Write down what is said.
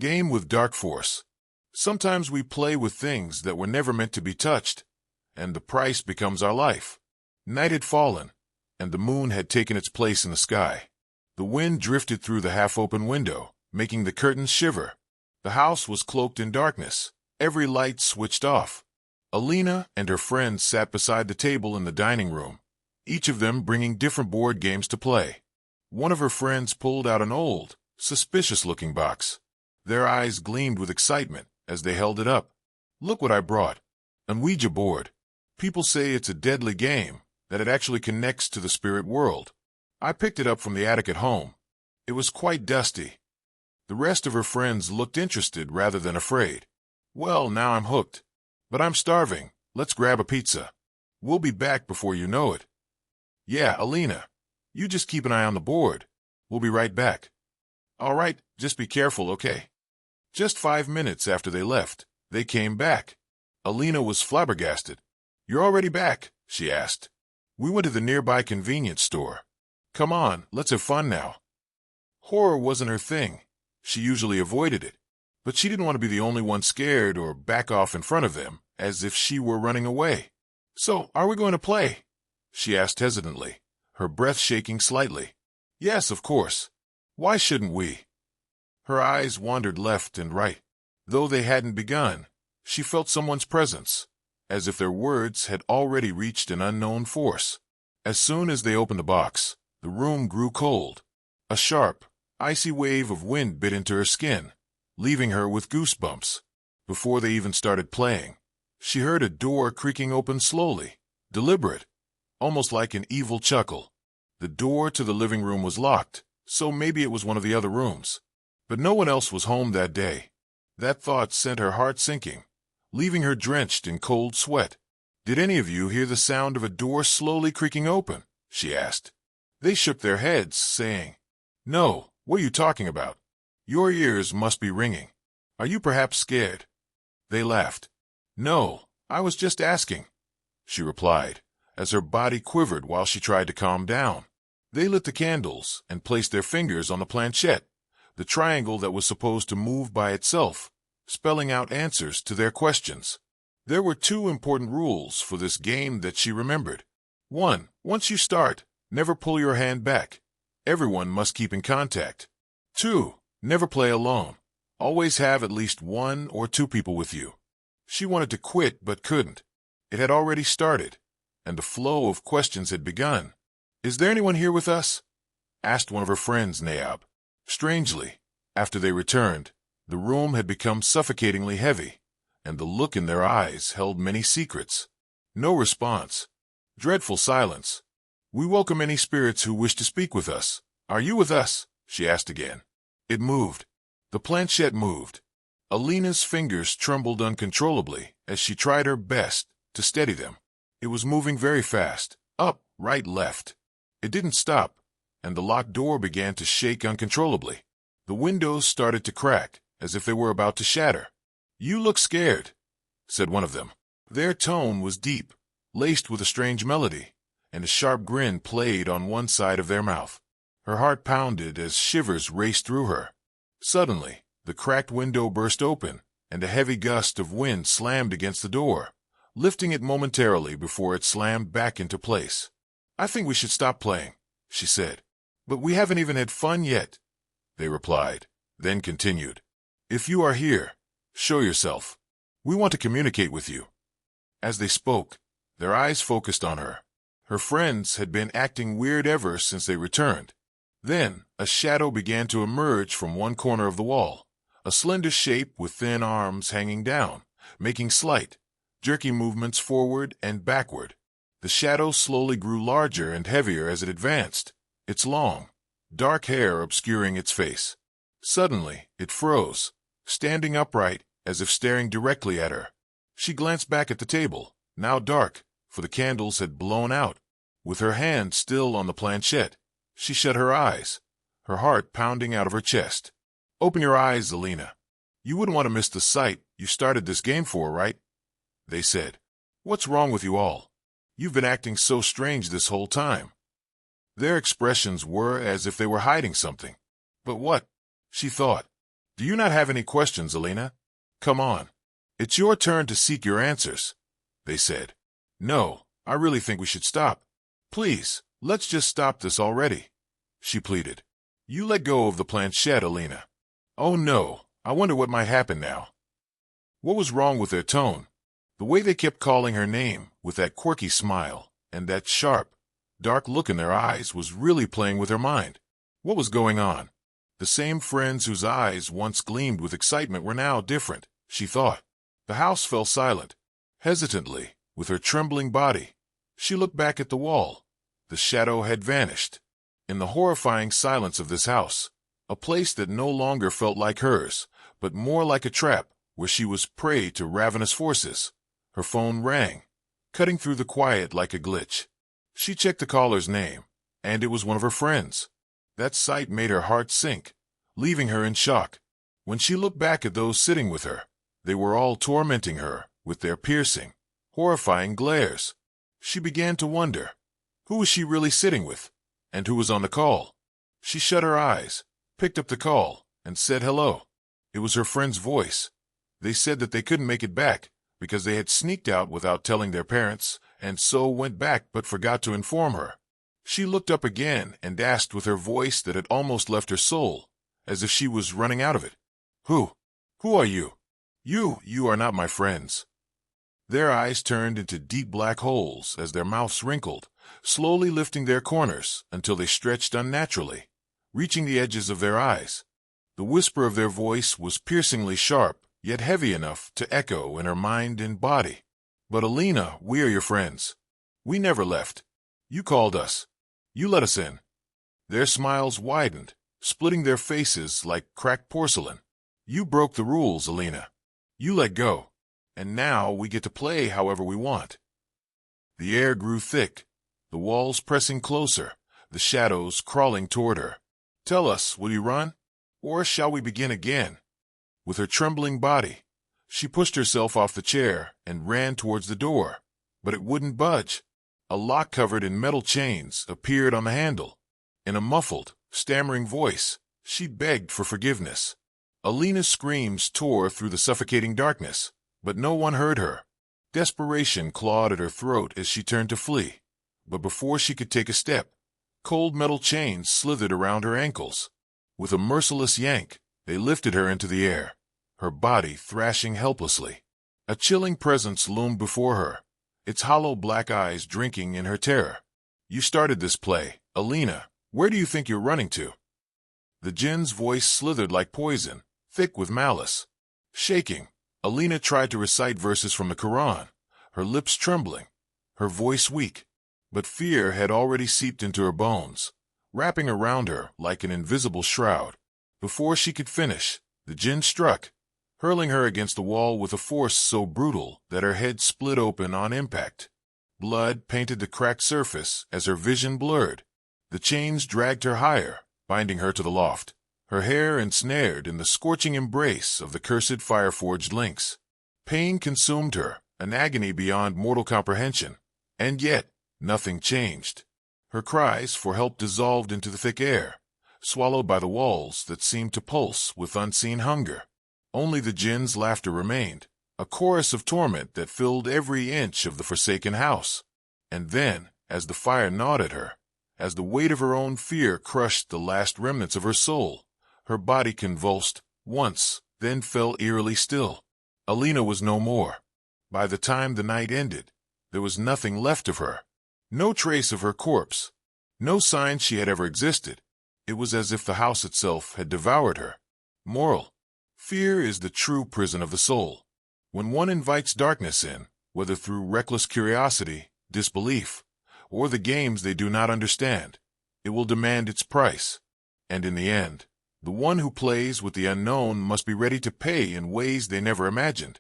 game with dark force. Sometimes we play with things that were never meant to be touched, and the price becomes our life. Night had fallen, and the moon had taken its place in the sky. The wind drifted through the half-open window, making the curtains shiver. The house was cloaked in darkness, every light switched off. Alina and her friends sat beside the table in the dining room, each of them bringing different board games to play. One of her friends pulled out an old, suspicious-looking box. Their eyes gleamed with excitement as they held it up. "Look what I brought. An Ouija board. People say it's a deadly game, that it actually connects to the spirit world. I picked it up from the attic at home. It was quite dusty." The rest of her friends looked interested rather than afraid. "Well, now I'm hooked. But I'm starving. Let's grab a pizza. We'll be back before you know it." "Yeah, Alina. You just keep an eye on the board. We'll be right back." "All right, just be careful, okay?" Just 5 minutes after they left, they came back. Alina was flabbergasted. "You're already back?" she asked. "We went to the nearby convenience store. Come on, let's have fun now." Horror wasn't her thing. She usually avoided it. But she didn't want to be the only one scared or back off in front of them, as if she were running away. "So, are we going to play?" she asked hesitantly, her breath shaking slightly. "Yes, of course. Why shouldn't we?" Her eyes wandered left and right. Though they hadn't begun, she felt someone's presence, as if their words had already reached an unknown force. As soon as they opened the box, the room grew cold. A sharp, icy wave of wind bit into her skin, leaving her with goosebumps. Before they even started playing, she heard a door creaking open slowly, deliberate, almost like an evil chuckle. The door to the living room was locked, so maybe it was one of the other rooms. But no one else was home that day. That thought sent her heart sinking, leaving her drenched in cold sweat. "Did any of you hear the sound of a door slowly creaking open?" she asked. They shook their heads, saying, "No, what are you talking about? Your ears must be ringing. Are you perhaps scared?" They laughed. "No, I was just asking," she replied, as her body quivered while she tried to calm down. They lit the candles and placed their fingers on the planchette, the triangle that was supposed to move by itself, spelling out answers to their questions. There were 2 important rules for this game that she remembered. 1. Once you start, never pull your hand back. Everyone must keep in contact. 2. Never play alone. Always have at least 1 or 2 people with you. She wanted to quit but couldn't. It had already started, and the flow of questions had begun. "Is there anyone here with us?" asked one of her friends, Naab. Strangely, after they returned, the room had become suffocatingly heavy, and the look in their eyes held many secrets. No response. Dreadful silence. "We welcome any spirits who wish to speak with us. Are you with us?" she asked again. It moved. The planchette moved. Alina's fingers trembled uncontrollably as she tried her best to steady them. It was moving very fast. Up, right, left. It didn't stop, and the locked door began to shake uncontrollably. The windows started to crack, as if they were about to shatter. "You look scared," said one of them. Their tone was deep, laced with a strange melody, and a sharp grin played on one side of their mouth. Her heart pounded as shivers raced through her. Suddenly, the cracked window burst open, and a heavy gust of wind slammed against the door, lifting it momentarily before it slammed back into place. "I think we should stop playing," she said. "But we haven't even had fun yet," they replied, then continued. "If you are here, show yourself. We want to communicate with you." As they spoke, their eyes focused on her. Her friends had been acting weird ever since they returned. Then, a shadow began to emerge from one corner of the wall, a slender shape with thin arms hanging down, making slight, jerky movements forward and backward. The shadow slowly grew larger and heavier as it advanced, its long, dark hair obscuring its face. Suddenly, it froze, standing upright as if staring directly at her. She glanced back at the table, now dark, for the candles had blown out. With her hand still on the planchette, she shut her eyes, her heart pounding out of her chest. "Open your eyes, Alina. You wouldn't want to miss the sight you started this game for, right?" they said. "What's wrong with you all? You've been acting so strange this whole time." Their expressions were as if they were hiding something. But what? She thought. Do you not have any questions, Alina? Come on. It's your turn to seek your answers, they said. No, I really think we should stop. Please, let's just stop this already, she pleaded. You let go of the planchette, Alina. Oh no, I wonder what might happen now. What was wrong with their tone? The way they kept calling her name with that quirky smile and that sharp, dark look in their eyes was really playing with her mind. What was going on? The same friends whose eyes once gleamed with excitement were now different, she thought. The house fell silent. Hesitantly, with her trembling body, she looked back at the wall. The shadow had vanished. In the horrifying silence of this house, a place that no longer felt like hers, but more like a trap where she was prey to ravenous forces, her phone rang, cutting through the quiet like a glitch. She checked the caller's name, and it was one of her friends. That sight made her heart sink, leaving her in shock. When she looked back at those sitting with her, they were all tormenting her with their piercing, horrifying glares. She began to wonder, who was she really sitting with, and who was on the call? She shut her eyes, picked up the call, and said hello. It was her friend's voice. They said that they couldn't make it back because they had sneaked out without telling their parents, and so went back but forgot to inform her. She looked up again and asked with her voice that had almost left her soul, as if she was running out of it. Who are you? You are not my friends. Their eyes turned into deep black holes as their mouths wrinkled, slowly lifting their corners until they stretched unnaturally, reaching the edges of their eyes. The whisper of their voice was piercingly sharp, yet heavy enough to echo in her mind and body. But Alina, we are your friends. We never left. You called us. You let us in. Their smiles widened, splitting their faces like cracked porcelain. You broke the rules, Alina. You let go. And now we get to play however we want. The air grew thick, the walls pressing closer, the shadows crawling toward her. Tell us, will you run? Or shall we begin again? With her trembling body, she pushed herself off the chair and ran towards the door, but it wouldn't budge. A lock covered in metal chains appeared on the handle. In a muffled, stammering voice, she begged for forgiveness. Alina's screams tore through the suffocating darkness, but no one heard her. Desperation clawed at her throat as she turned to flee, but before she could take a step, cold metal chains slithered around her ankles. With a merciless yank, they lifted her into the air, her body thrashing helplessly. A chilling presence loomed before her, its hollow black eyes drinking in her terror. You started this play, Alina. Where do you think you're running to? The jinn's voice slithered like poison, thick with malice. Shaking, Alina tried to recite verses from the Quran, her lips trembling, her voice weak. But fear had already seeped into her bones, wrapping around her like an invisible shroud. Before she could finish, the jinn struck, hurling her against the wall with a force so brutal that her head split open on impact. Blood painted the cracked surface as her vision blurred. The chains dragged her higher, binding her to the loft, her hair ensnared in the scorching embrace of the cursed fire-forged links. Pain consumed her, an agony beyond mortal comprehension, and yet nothing changed. Her cries for help dissolved into the thick air, swallowed by the walls that seemed to pulse with unseen hunger. Only the jinn's laughter remained, a chorus of torment that filled every inch of the forsaken house. And then, as the fire gnawed at her, as the weight of her own fear crushed the last remnants of her soul, her body convulsed once, then fell eerily still. Alina was no more. By the time the night ended, there was nothing left of her. No trace of her corpse. No sign she had ever existed. It was as if the house itself had devoured her. Moral: fear is the true prison of the soul. When one invites darkness in, whether through reckless curiosity, disbelief, or the games they do not understand, it will demand its price. And in the end, the one who plays with the unknown must be ready to pay in ways they never imagined.